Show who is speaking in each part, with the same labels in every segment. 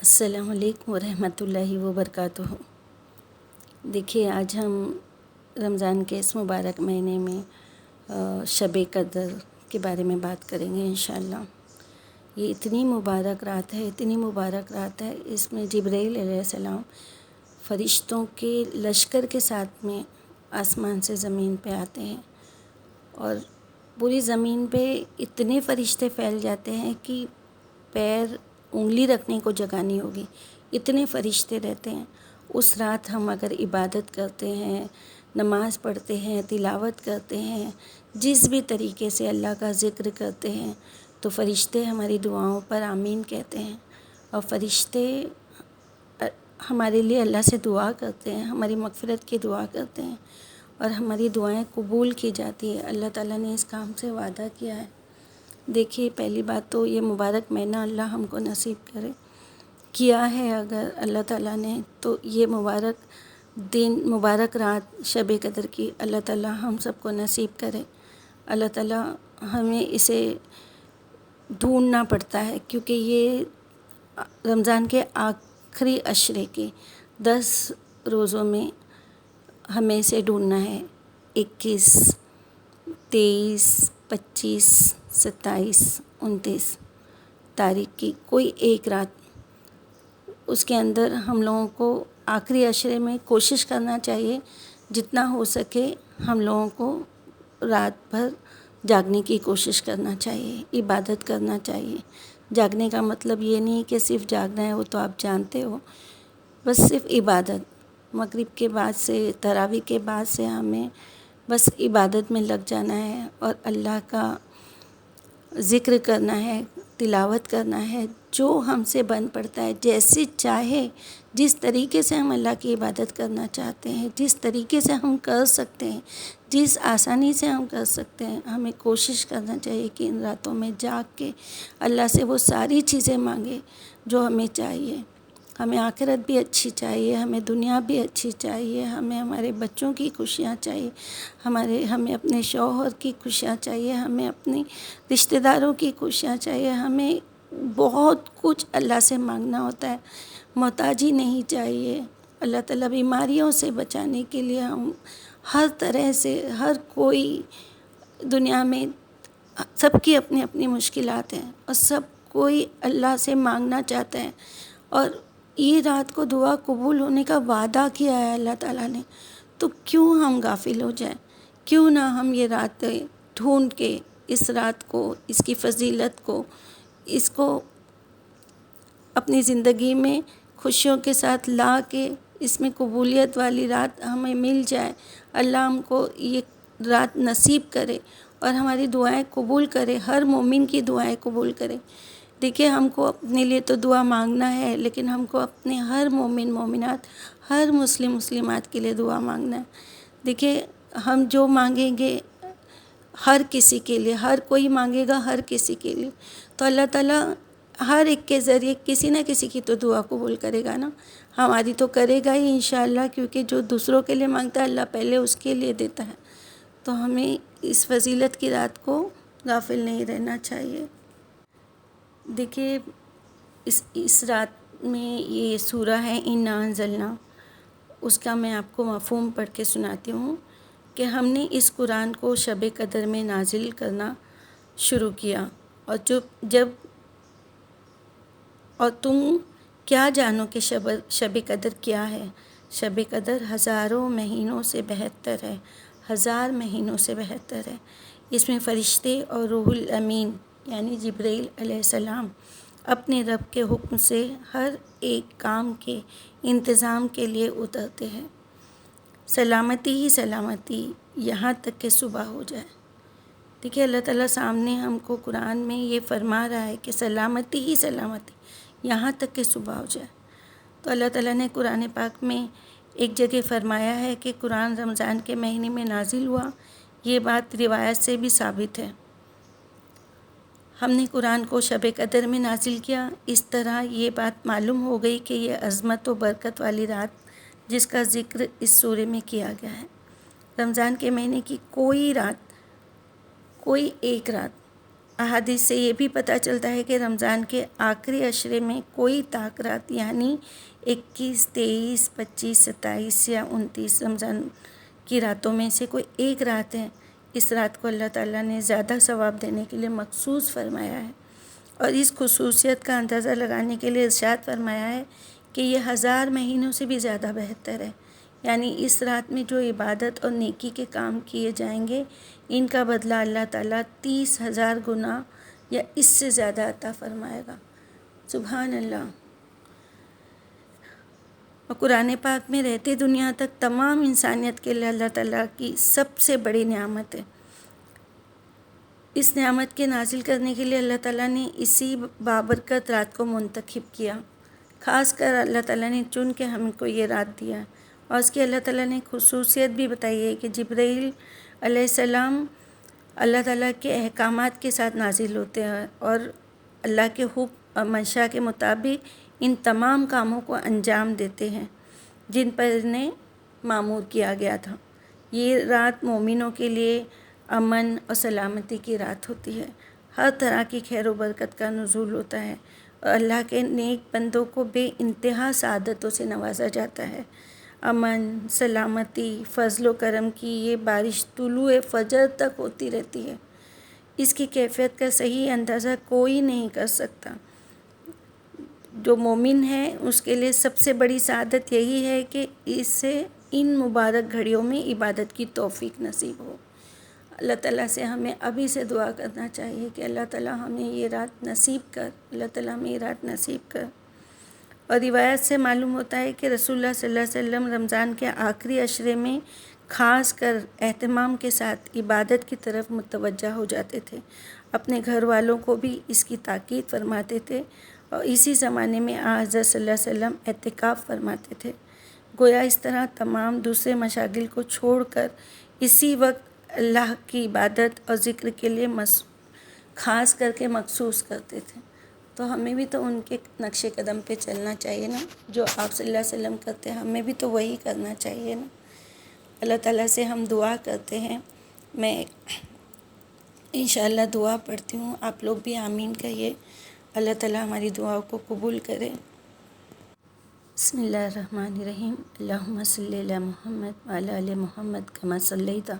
Speaker 1: السلام علیکم ورحمۃ اللہ وبرکاتہ۔ دیکھیے، آج ہم رمضان کے اس مبارک مہینے میں شب قدر کے بارے میں بات کریں گے انشاءاللہ۔ یہ اتنی مبارک رات ہے، اس میں جبرائیل علیہ السلام فرشتوں کے لشکر کے ساتھ میں آسمان سے زمین پہ آتے ہیں، اور پوری زمین پہ اتنے فرشتے پھیل جاتے ہیں کہ پیر انگلی رکھنے کو جگہ نہیں ہوگی، اتنے فرشتے رہتے ہیں۔ اس رات ہم اگر عبادت کرتے ہیں، نماز پڑھتے ہیں، تلاوت کرتے ہیں، جس بھی طریقے سے اللہ کا ذکر کرتے ہیں، تو فرشتے ہماری دعاؤں پر آمین کہتے ہیں، اور فرشتے ہمارے لیے اللہ سے دعا کرتے ہیں، ہماری مغفرت کی دعا کرتے ہیں، اور ہماری دعائیں قبول کی جاتی ہے۔ اللہ تعالیٰ نے اس کام سے وعدہ کیا ہے۔ دیکھیے، پہلی بات تو یہ مبارک مہینہ اللہ ہم کو نصیب کرے، کیا ہے اگر اللہ تعالیٰ نے، تو یہ مبارک دن، مبارک رات شب قدر کی اللہ تعالیٰ ہم سب کو نصیب کرے۔ اللہ تعالیٰ ہمیں اسے ڈھونڈنا پڑتا ہے، کیونکہ یہ رمضان کے آخری عشرے کے 10 روزوں میں ہمیں اسے ڈھونڈنا ہے۔ 21، 23، 25، 27، 29 تاریخ کی کوئی ایک رات، اس کے اندر ہم لوگوں کو آخری عشرے میں کوشش کرنا چاہیے، جتنا ہو سکے ہم لوگوں کو رات بھر جاگنے کی کوشش کرنا چاہیے، عبادت کرنا چاہیے۔ جاگنے کا مطلب یہ نہیں کہ صرف جاگنا ہے، وہ تو آپ جانتے ہو، بس صرف عبادت۔ مغرب کے بعد سے، تراویح کے بعد سے ہمیں بس عبادت میں لگ جانا ہے، اور اللہ کا ذکر کرنا ہے، تلاوت کرنا ہے، جو ہم سے بن پڑتا ہے، جیسے چاہے، جس طریقے سے ہم اللہ کی عبادت کرنا چاہتے ہیں، جس طریقے سے ہم کر سکتے ہیں، جس آسانی سے ہم کر سکتے ہیں، ہمیں کوشش کرنا چاہیے کہ ان راتوں میں جاگ کے اللہ سے وہ ساری چیزیں مانگے جو ہمیں چاہیے۔ ہمیں آخرت بھی اچھی چاہیے، ہمیں دنیا بھی اچھی چاہیے، ہمیں ہمارے بچوں کی خوشیاں چاہیے، ہمیں اپنے شوہر کی خوشیاں چاہیے، ہمیں اپنی رشتہ داروں کی خوشیاں چاہیے، ہمیں بہت کچھ اللہ سے مانگنا ہوتا ہے، محتاجی نہیں چاہیے۔ اللہ تعالیٰ بیماریوں سے بچانے کے لیے ہم ہر طرح سے، ہر کوئی دنیا میں سب کی اپنی اپنی مشکلات ہیں، اور سب کوئی اللہ سے مانگنا چاہتا ہے، اور یہ رات کو دعا قبول ہونے کا وعدہ کیا ہے اللہ تعالیٰ نے، تو کیوں ہم غافل ہو جائیں؟ کیوں نہ ہم یہ راتیں ڈھونڈ کے اس رات کو، اس کی فضیلت کو، اس کو اپنی زندگی میں خوشیوں کے ساتھ لا کے، اس میں قبولیت والی رات ہمیں مل جائے، اللہ ہم کو یہ رات نصیب کرے اور ہماری دعائیں قبول کرے، ہر مومن کی دعائیں قبول کرے۔ دیکھیے، ہم کو اپنے لیے تو دعا مانگنا ہے، لیکن ہم کو اپنے ہر مومن مومنات، ہر مسلم مسلمات کے لیے دعا مانگنا ہے۔ دیکھیے، ہم جو مانگیں گے ہر کسی کے لیے، ہر کوئی مانگے گا ہر کسی کے لیے، تو اللہ تعالیٰ ہر ایک کے ذریعے کسی نہ کسی کی تو دعا قبول کرے گا نا، ہماری تو کرے گا ہی انشاءاللہ، کیونکہ جو دوسروں کے لیے مانگتا ہے اللہ پہلے اس کے لیے دیتا ہے۔ تو ہمیں اس فضیلت کی رات کو غافل نہیں رہنا چاہیے۔ دیکھیے، اس رات میں یہ سورہ ہے اِنَّا أَنزَلْنَا، اس کا میں آپ کو مفہوم پڑھ کے سناتی ہوں کہ ہم نے اس قرآن کو شب قدر میں نازل کرنا شروع کیا، اور تم کیا جانو کہ شب قدر کیا ہے؟ شب قدر ہزاروں مہینوں سے بہتر ہے، 1000 مہینوں سے بہتر ہے۔ اس میں فرشتے اور روح الامین یعنی جبرائیل علیہ السلام اپنے رب کے حکم سے ہر ایک کام کے انتظام کے لیے اترتے ہیں۔ سلامتی ہی سلامتی یہاں تک کہ صبح ہو جائے۔ دیکھیے، اللہ تعالیٰ سامنے ہم کو قرآن میں یہ فرما رہا ہے کہ سلامتی ہی سلامتی یہاں تک کہ صبح ہو جائے۔ تو اللہ تعالیٰ نے قرآن پاک میں ایک جگہ فرمایا ہے کہ قرآن رمضان کے مہینے میں نازل ہوا، یہ بات روایت سے بھی ثابت ہے۔ ہم نے قرآن کو شب قدر میں نازل کیا، اس طرح یہ بات معلوم ہو گئی کہ یہ عظمت و برکت والی رات جس کا ذکر اس سورے میں کیا گیا ہے، رمضان کے مہینے کی کوئی رات، کوئی ایک رات احادیث سے یہ بھی پتہ چلتا ہے کہ رمضان کے آخری عشرے میں کوئی طاق رات یعنی 21، 23، 25، 27 یا 29 رمضان کی راتوں میں سے کوئی ایک رات ہے، اس رات کو اللہ تعالیٰ نے زیادہ ثواب دینے کے لیے مخصوص فرمایا ہے، اور اس خصوصیت کا اندازہ لگانے کے لیے ارشاد فرمایا ہے کہ یہ 1000 مہینوں سے بھی زیادہ بہتر ہے، یعنی اس رات میں جو عبادت اور نیکی کے کام کیے جائیں گے ان کا بدلہ اللہ تعالیٰ 30,000 گنا یا اس سے زیادہ عطا فرمائے گا۔ سبحان اللہ۔ اور قرآن پاک میں رہتے دنیا تک تمام انسانیت کے لیے اللہ تعالیٰ کی سب سے بڑی نعمت ہے۔ اس نعمت کے نازل کرنے کے لیے اللہ تعالیٰ نے اسی بابرکت رات کو منتخب کیا، خاص کر اللہ تعالیٰ نے چن کے ہم کو یہ رات دیا، اور اس کی اللہ تعالیٰ نے خصوصیت بھی بتائی ہے کہ جبرائیل علیہ السلام اللہ تعالیٰ کے احکامات کے ساتھ نازل ہوتے ہیں اور اللہ کے حکم اور منشا کے مطابق ان تمام کاموں کو انجام دیتے ہیں جن پر انہیں مامور کیا گیا تھا۔ یہ رات مومنوں کے لیے امن اور سلامتی کی رات ہوتی ہے، ہر طرح کی خیر و برکت کا نزول ہوتا ہے اور اللہ کے نیک بندوں کو بے انتہا سعادتوں سے نوازا جاتا ہے۔ امن، سلامتی، فضل و کرم کی یہ بارش طلوع فجر تک ہوتی رہتی ہے۔ اس کی کیفیت کا صحیح اندازہ کوئی نہیں کر سکتا۔ جو مومن ہے اس کے لیے سب سے بڑی سعادت یہی ہے کہ اسے ان مبارک گھڑیوں میں عبادت کی توفیق نصیب ہو۔ اللہ تعالیٰ سے ہمیں ابھی سے دعا کرنا چاہیے کہ اللہ تعالیٰ ہمیں یہ رات نصیب کر، اللہ تعالیٰ ہمیں یہ رات نصیب کر۔ اور روایت سے معلوم ہوتا ہے کہ رسول اللہ صلی اللہ علیہ وسلم رمضان کے آخری عشرے میں خاص کر اہتمام کے ساتھ عبادت کی طرف متوجہ ہو جاتے تھے، اپنے گھر والوں کو بھی اس کی تاکید فرماتے تھے، اور اسی زمانے میں حضرت صلی اللہ علیہ وسلم اعتکاف فرماتے تھے۔ گویا اس طرح تمام دوسرے مشاغل کو چھوڑ کر اسی وقت اللہ کی عبادت اور ذکر کے لیے خاص کر کے مخصوص کرتے تھے۔ تو ہمیں بھی تو ان کے نقش قدم پہ چلنا چاہیے نا، جو آپ صلی اللہ علیہ وسلم کرتے ہیں ہمیں بھی تو وہی کرنا چاہیے نا۔ اللہ تعالیٰ سے ہم دعا کرتے ہیں، میں انشاءاللہ دعا پڑھتی ہوں، آپ لوگ بھی آمین کہیے، اللہ تعالیٰ ہماری دعاؤں کو قبول کرے۔ بسم اللہ الرحمن الرحیم، اللہم صلی علی محمد وعلی آل محمد کما صلیت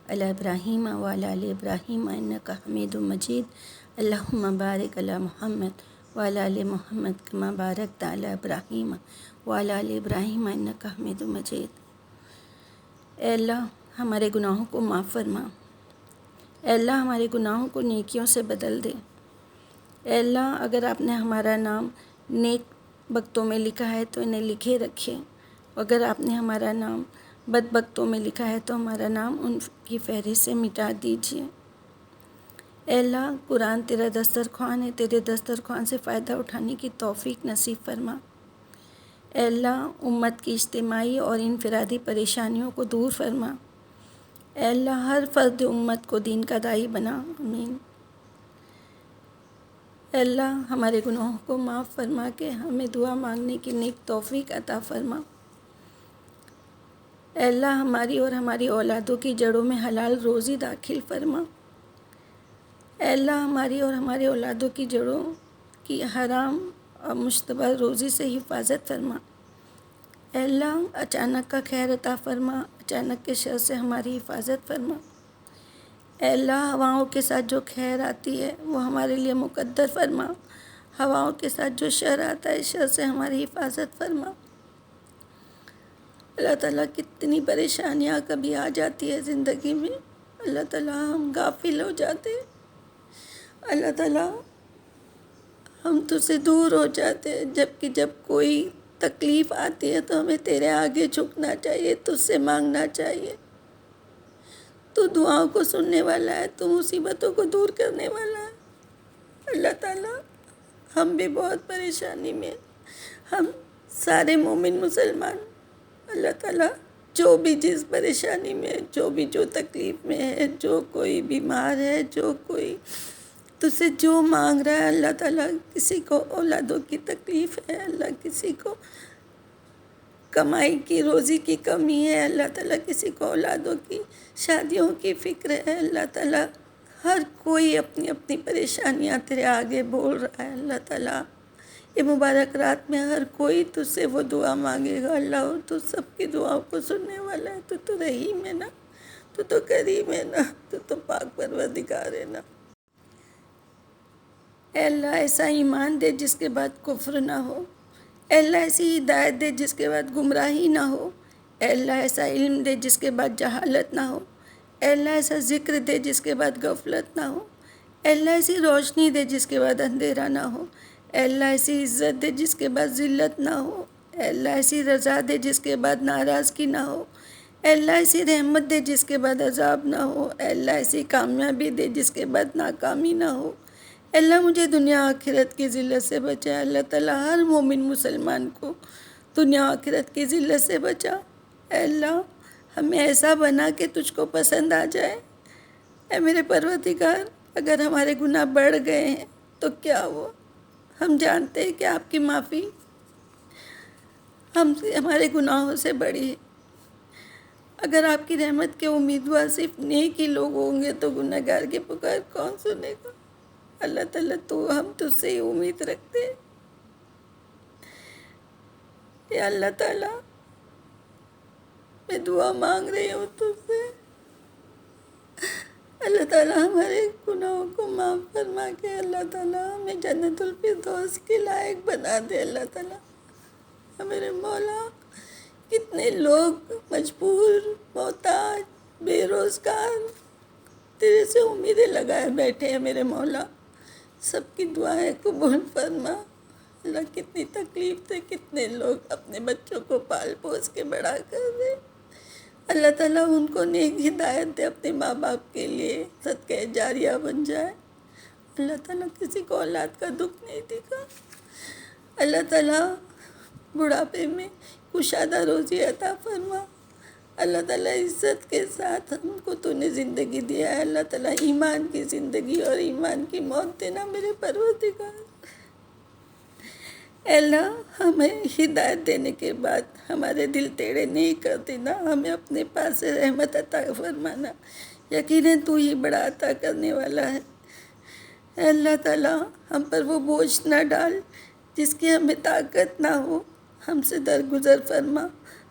Speaker 1: علی ابراہیم وعلی آل ابراہیم انک حمید مجید، اللہم بارک علی محمد وعلی آل محمد کما بارکت علی ابراہیم وعلی آل ابراہیم انک حمید مجید۔ اے اللہ ہمارے گناہوں کو معاف فرما، اے اللہ ہمارے گناہوں کو نیکیوں سے بدل دے، اے اللہ اگر آپ نے ہمارا نام نیک بختوں میں لکھا ہے تو انہیں لکھے رکھے، اگر آپ نے ہمارا نام بد بختوں میں لکھا ہے تو ہمارا نام ان کی فہرست سے مٹا دیجیے۔ اے اللہ قرآن تیرا دسترخوان ہے، تیرے دسترخوان سے فائدہ اٹھانے کی توفیق نصیب فرما۔ اے اللہ امت کی اجتماعی اور انفرادی پریشانیوں کو دور فرما۔ اے اللہ ہر فرد امت کو دین کا داعی بنا، آمین۔ اے اللہ ہمارے گناہوں کو معاف فرما کے ہمیں دعا مانگنے کی نیک توفیق عطا فرما۔ اے اللہ ہماری اور ہماری اولادوں کی جڑوں میں حلال روزی داخل فرما۔ اے اللہ ہماری اور ہماری اولادوں کی جڑوں کی حرام اور مشتبہ روزی سے حفاظت فرما۔ اے اللہ اچانک کا خیر عطا فرما، اچانک کے شر سے ہماری حفاظت فرما۔ اے اللہ ہواؤں کے ساتھ جو خیر آتی ہے وہ ہمارے لیے مقدر فرما، ہواؤں کے ساتھ جو شر آتا ہے شر سے ہماری حفاظت فرما۔ اللہ تعالیٰ کتنی پریشانیاں کبھی آ جاتی ہے زندگی میں، اللہ تعالیٰ ہم غافل ہو جاتے ہیں، اللہ تعالیٰ ہم تجھ سے دور ہو جاتے ہیں، جبکہ جب کوئی تکلیف آتی ہے تو ہمیں تیرے آگے جھکنا چاہیے، تجھ سے مانگنا چاہیے۔ تو دعاؤں کو سننے والا ہے، تو مصیبتوں کو دور کرنے والا ہے۔ اللہ تعالیٰ ہم بھی بہت پریشانی میں، ہم سارے مومن مسلمان، اللہ تعالیٰ جو بھی جس پریشانی میں، جو تکلیف میں ہے، جو کوئی بیمار ہے، جو کوئی تجھ سے جو مانگ رہا ہے، اللہ تعالیٰ کسی کو اولادوں کی تکلیف ہے، اللہ کسی کو کمائی کی روزی کی کمی ہے، اللہ تعالیٰ کسی کو اولادوں کی شادیوں کی فکر ہے، اللہ تعالیٰ
Speaker 2: ہر کوئی اپنی اپنی پریشانیاں تیرے آگے بول رہا ہے اللہ تعالیٰ۔ یہ مبارک رات میں ہر کوئی تجھ سے وہ دعا مانگے گا اللہ، تو سب کی دعاؤں کو سننے والا ہے۔ تو رحیم ہے نا، تو کریم ہے نا، تو پاک پروردگار ہے نا۔ اے اللہ ایسا ایمان دے جس کے بعد کفر نہ ہو، اے اللہ ایسی ہدایت دے جس کے بعد گمراہی نہ ہو، اے اللہ ایسا علم دے جس کے بعد جہالت نہ ہو، اے اللہ ایسا ذکر دے جس کے بعد غفلت نہ ہو، اے اللہ ایسی روشنی دے جس کے بعد اندھیرا نہ ہو، اے اللہ ایسی عزت دے جس کے بعد ذلت نہ ہو، اے اللہ ایسی رضا دے جس کے بعد ناراضگی نہ ہو، اے اللہ ایسی رحمت دے جس کے بعد عذاب نہ ہو، اے اللہ ایسی کامیابی دے جس کے بعد ناکامی نہ ہو، اے اللہ مجھے دنیا آخرت کی ذلت سے بچا۔ اللہ تعالیٰ ہر مومن مسلمان کو دنیا آخرت کی ذلت سے بچا۔ اے اللہ ہمیں ایسا بنا کہ تجھ کو پسند آ جائے۔ اے میرے پروردگار، اگر ہمارے گناہ بڑھ گئے ہیں تو کیا ہوا، ہم جانتے ہیں کہ آپ کی معافی ہمارے گناہوں سے بڑی ہے۔ اگر آپ کی رحمت کے امیدوار صرف نیک ہی لوگ ہوں گے تو گناہ گار کی پکار کون سنے گا؟ اللہ تعالیٰ تو ہم تجھ سے ہی امید رکھتے ہیں۔ یا اللہ تعالیٰ میں دعا مانگ رہی ہوں تجھ سے، اللہ تعالیٰ ہمارے گناہوں کو معاف فرما کے اللہ تعالیٰ ہمیں جنت الفردوس کے لائق بنا دے۔ اللہ تعالیٰ میرے مولا، کتنے لوگ مجبور، محتاج، بے روزگار تیرے سے امیدیں لگائے بیٹھے ہیں میرے مولا، سب کی دعائیں قبول فرما۔ اللہ کتنی تکلیف سے کتنے لوگ اپنے بچوں کو پال پوس کے بڑا کر دے، اللہ تعالیٰ ان کو نیک ہدایت دے، اپنے ماں باپ کے لیے صدقہ جاریہ بن جائے۔ اللہ تعالیٰ کسی کو اولاد کا دکھ نہیں دکھا، اللہ تعالیٰ بڑھاپے میں کشادہ روزی عطا فرما۔ اللہ تعالیٰ عزت کے ساتھ ہم کو تو نے زندگی دیا ہے، اللہ تعالیٰ ایمان کی زندگی اور ایمان کی موت دینا میرے پروردگار۔ اے اللہ ہمیں ہدایت دینے کے بعد ہمارے دل ٹیڑھے نہیں کر دینا، ہمیں اپنے پاس سے رحمت عطا فرمانا، یقیناً تو ہی بڑا عطا کرنے والا ہے۔ اے اللہ تعالیٰ ہم پر وہ بوجھ نہ ڈال جس کی ہمیں طاقت نہ ہو، ہم سے درگزر فرما،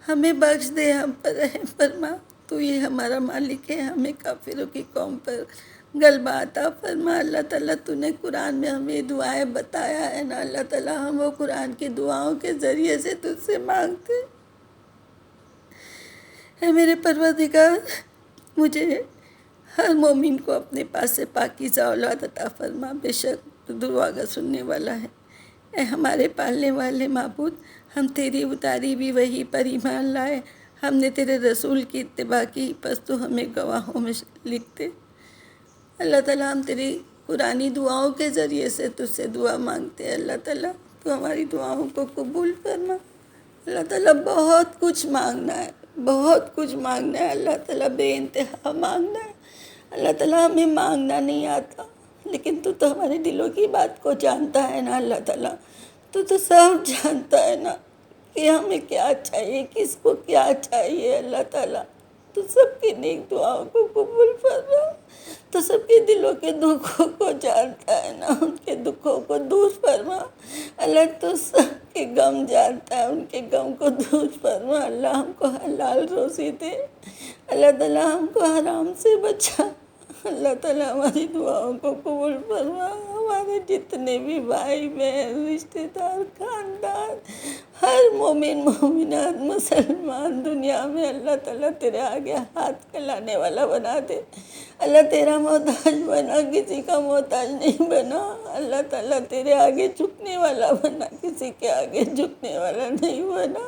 Speaker 2: ہمیں بخش دے، ہم پر رحم فرما، تو یہ ہمارا مالک ہے، ہمیں کافروں کی قوم پر غلبہ عطا فرما۔ اللہ تعالیٰ تو نے قرآن میں ہمیں دعائیں بتایا ہے نا، اللہ تعالیٰ ہم وہ قرآن کی دعاؤں کے ذریعے سے تجھ سے مانگتے۔ اے میرے پروردگار، مجھے ہر مومن کو اپنے پاس سے پاکیزہ اولاد عطا فرما، بے شک تو دعا کا سننے والا ہے۔ اے ہمارے پالنے والے معبود، ہم تیری اتاری بھی وحی پر ایمان لائے، ہم نے تیرے رسول کی اتباع کی، پس تو ہمیں گواہوں میں لکھتے۔ اللہ تعالیٰ ہم تیری قرآنی دعاؤں کے ذریعے سے تجھ سے دعا مانگتے ہیں، اللہ تعالیٰ تو ہماری دعاؤں کو قبول فرما۔ اللہ تعالیٰ بہت کچھ مانگنا ہے، بہت کچھ مانگنا ہے، اللہ تعالیٰ بے انتہا مانگنا ہے۔ اللہ تعالیٰ ہمیں مانگنا نہیں آتا، لیکن تو ہمارے دلوں کی بات کو جانتا ہے نا اللہ تعالیٰ، تو سب جانتا ہے نا کہ ہمیں کیا چاہیے، کس کو کیا چاہیے۔ اللہ تعالیٰ تو سب کی نیک دعاؤں کو قبول فرما، تو سب کے دلوں کے دکھوں کو جانتا ہے نا، ان کے دکھوں کو دور فرما۔ اللہ تو سب کے غم جانتا ہے، ان کے غم کو دور فرما۔ اللہ ہم کو حلال روزی دے، اللہ تعالیٰ ہم کو حرام سے بچا۔ اللہ تعالیٰ ہماری دعاؤں کو قبول فرما۔ ہمارے جتنے بھی بھائی بہن رشتے دار خاندان، ہر مومن مومنات مسلمان دنیا میں اللہ تعالیٰ تیرے آگے ہاتھ پھیلانے والا بنا دے۔ اللہ تیرا محتاج بنا، کسی کا محتاج نہیں بنا۔ اللہ تعالیٰ تیرے آگے جھکنے والا بنا، کسی کے آگے جھکنے والا نہیں بنا۔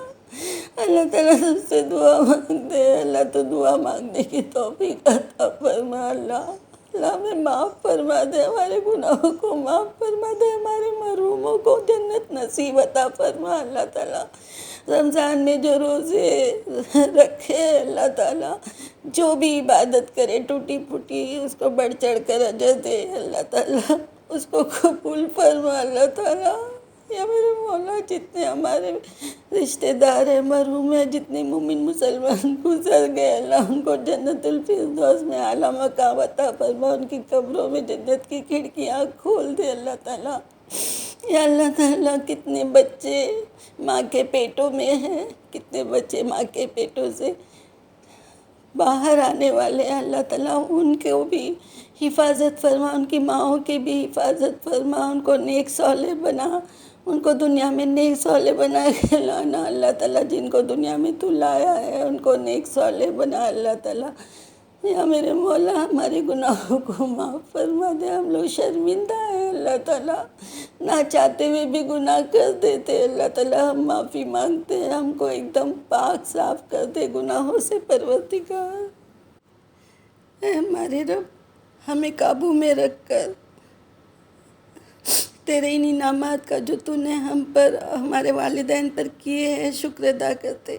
Speaker 2: اللہ تعالیٰ تجھ سے دعا مانگتے ہیں، اللہ تو دعا مانگنے کی توفیق عطا فرما۔ اللہ ہمیں معاف فرما دے، ہمارے گناہوں کو معاف فرما دے، ہمارے محروموں کو جنت نصیب عطا فرما۔ اللہ تعالیٰ رمضان میں جو روزے رکھے اللہ تعالیٰ، جو بھی عبادت کرے ٹوٹی پھوٹی، اس کو بڑھ چڑھ کر اجر دے، اللہ تعالیٰ اس کو قبول فرما۔ اللہ تعالیٰ یا میرے مولا جتنے ہمارے رشتہ دار ہیں مرحوم ہیں، جتنے مومن مسلمان گزر گئے، اللہ ان کو جنت الفردوس میں اعلیٰ مقام عطا فرما، ان کی قبروں میں جنت کی کھڑکیاں کھول دے اللہ تعالیٰ۔ یا اللہ تعالیٰ کتنے بچے ماں کے پیٹوں میں ہیں، کتنے بچے ماں کے پیٹوں سے باہر آنے والے ہیں، اللہ تعالیٰ ان کو بھی حفاظت فرما، ان کی ماؤں کی بھی حفاظت فرما، ان کو نیک صالح بنا، ان کو دنیا میں نیک صالح بنا کے لانا اللہ تعالیٰ، جن کو دنیا میں تو لایا ہے ان کو نیک صالح بنا اللہ تعالیٰ۔ یا میرے مولا ہمارے گناہوں کو معاف فرما دے، ہم لوگ شرمندہ ہیں اللہ تعالیٰ، نہ چاہتے ہوئے بھی گناہ کر دیتے اللہ تعالیٰ، ہم معافی مانگتے ہیں، ہم کو ایک دم پاک صاف کر دے گناہوں سے پروردگار۔ اے ہمارے رب، ہمیں قابو میں رکھ کر تیرے ان انعامات کا جو تو نے ہم پر ہمارے والدین پر کیے ہیں شکر ادا کرتے،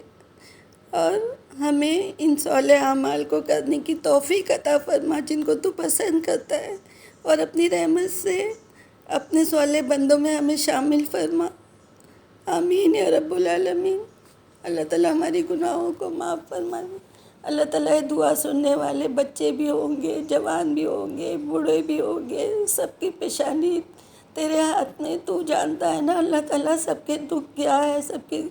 Speaker 2: اور ہمیں ان صالح اعمال کو کرنے کی توفیق عطا فرما جن کو تو پسند کرتا ہے، اور اپنی رحمت سے اپنے صالح بندوں میں ہمیں شامل فرما۔ آمین یا رب العالمین۔ اللہ تعالیٰ ہماری گناہوں کو معاف فرمائے۔ اللہ تعالیٰ یہ دعا سننے والے بچے بھی ہوں گے، جوان بھی ہوں گے، بوڑھے بھی ہوں گے، سب کی پیشانی تیرے ہاتھ میں، تو جانتا ہے نا اللہ تعالیٰ سب کے دکھ کیا ہے، سب کی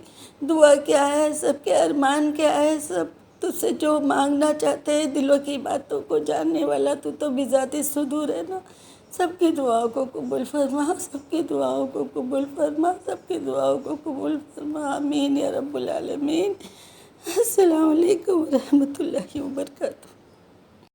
Speaker 2: دعا کیا ہے، سب کے ارمان کیا ہے، سب تجھ سے جو مانگنا چاہتے ہیں دلوں کی باتوں کو جاننے والا تو بذات صدور ہے نا۔ سب کی دعاؤں کو قبول فرما، سب کی دعاؤں کو قبول فرما، سب کی دعاؤں کو قبول فرما۔ آمین یا رب العالمین۔ السلام علیکم ورحمۃ اللہ وبرکاتہ۔